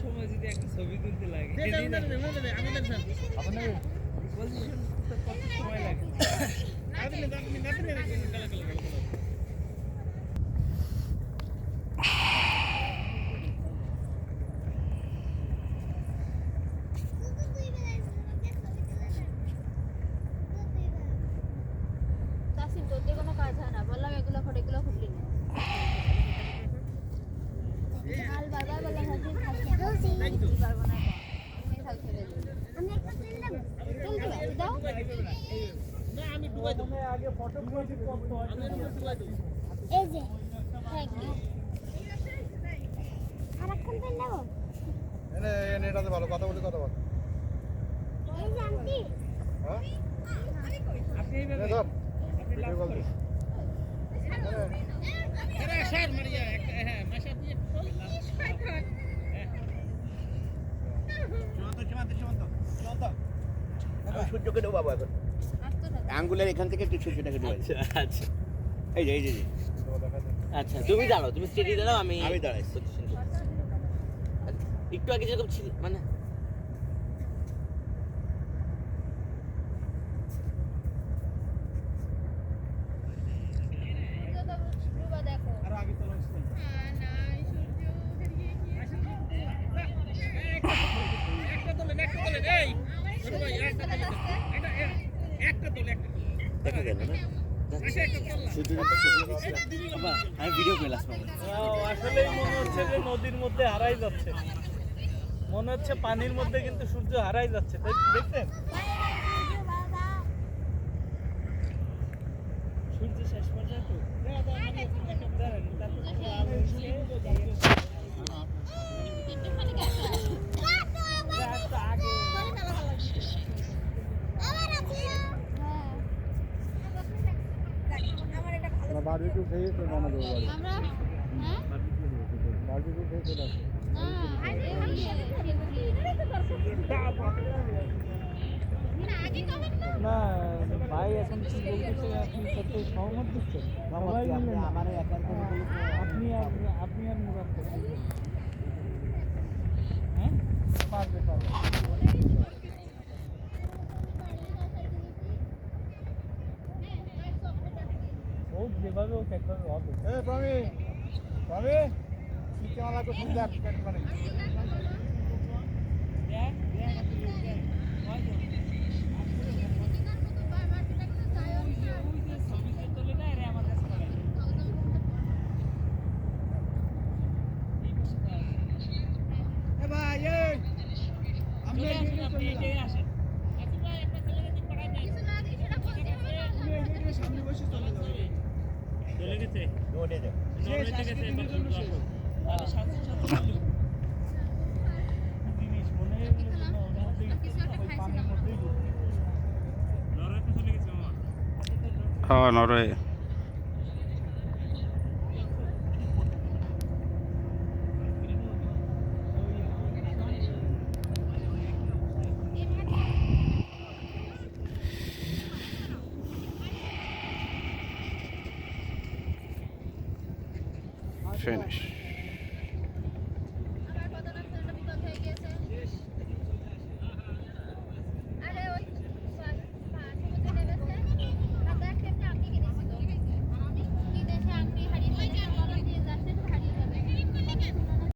সময় যদি একটা ছবি তুলতে লাগে কত সময় লাগে? কোনো কাজ হয় না, বললাম এগুলো ফটো এগুলো ফুটলি না বারবার বললাম পারবো না আমি একটা ট্রেন নেব দাও না আমি ডুবাই দেব আগে ফটো তুলছি কত আমি ডুবাই দেব এই যে থ্যাঙ্ক ইউ আরেকটা ট্রেন নেব এনে এটাতে ভালো কথা বল এই যে আন্টি হ্যাঁ আপনি এইভাবে আপনি লাভ করেন আরে স্যার মারিয়া একটা হ্যাঁ মাশা দিয়ে সূর্যকে দেবো বাবা এখন আঙ্গুলের এখান থেকে একটু সূর্যটাকে দেবো। আচ্ছা এই যে আচ্ছা তুমি দাঁড়াও, তুমি স্টেডি দাঁড়াও, আমি দাঁড়াই একটু আগে যেরকম ছিল মানে আমি ভিডিও করে আসলাম। আসলে মনে হচ্ছে যে নদীর মধ্যে হারাই যাচ্ছে, মনে হচ্ছে পানির মধ্যে, কিন্তু সূর্য হারাই যাচ্ছে, তাই দেখছেন সূর্য শেষ পর্যন্ত বারবিকিউ খেয়ে তো নামা দেবো বাড়ি আমরা হ্যাঁ বারবিকিউ খেয়ে চলে আসো না ভাই এখন কি বলতেছে, আপনি সাথে সহমত দিচ্ছেন? আমার একার আপনি আর মুরাদ হ্যাঁ পারবে ও যেভাবে ও একভাবে হবে। কি কেমন লাগবে শুনতে মানে চলে গেছে জিনিস মনে হয় পানির মধ্যেই হ্যাঁ নরওয়ে finish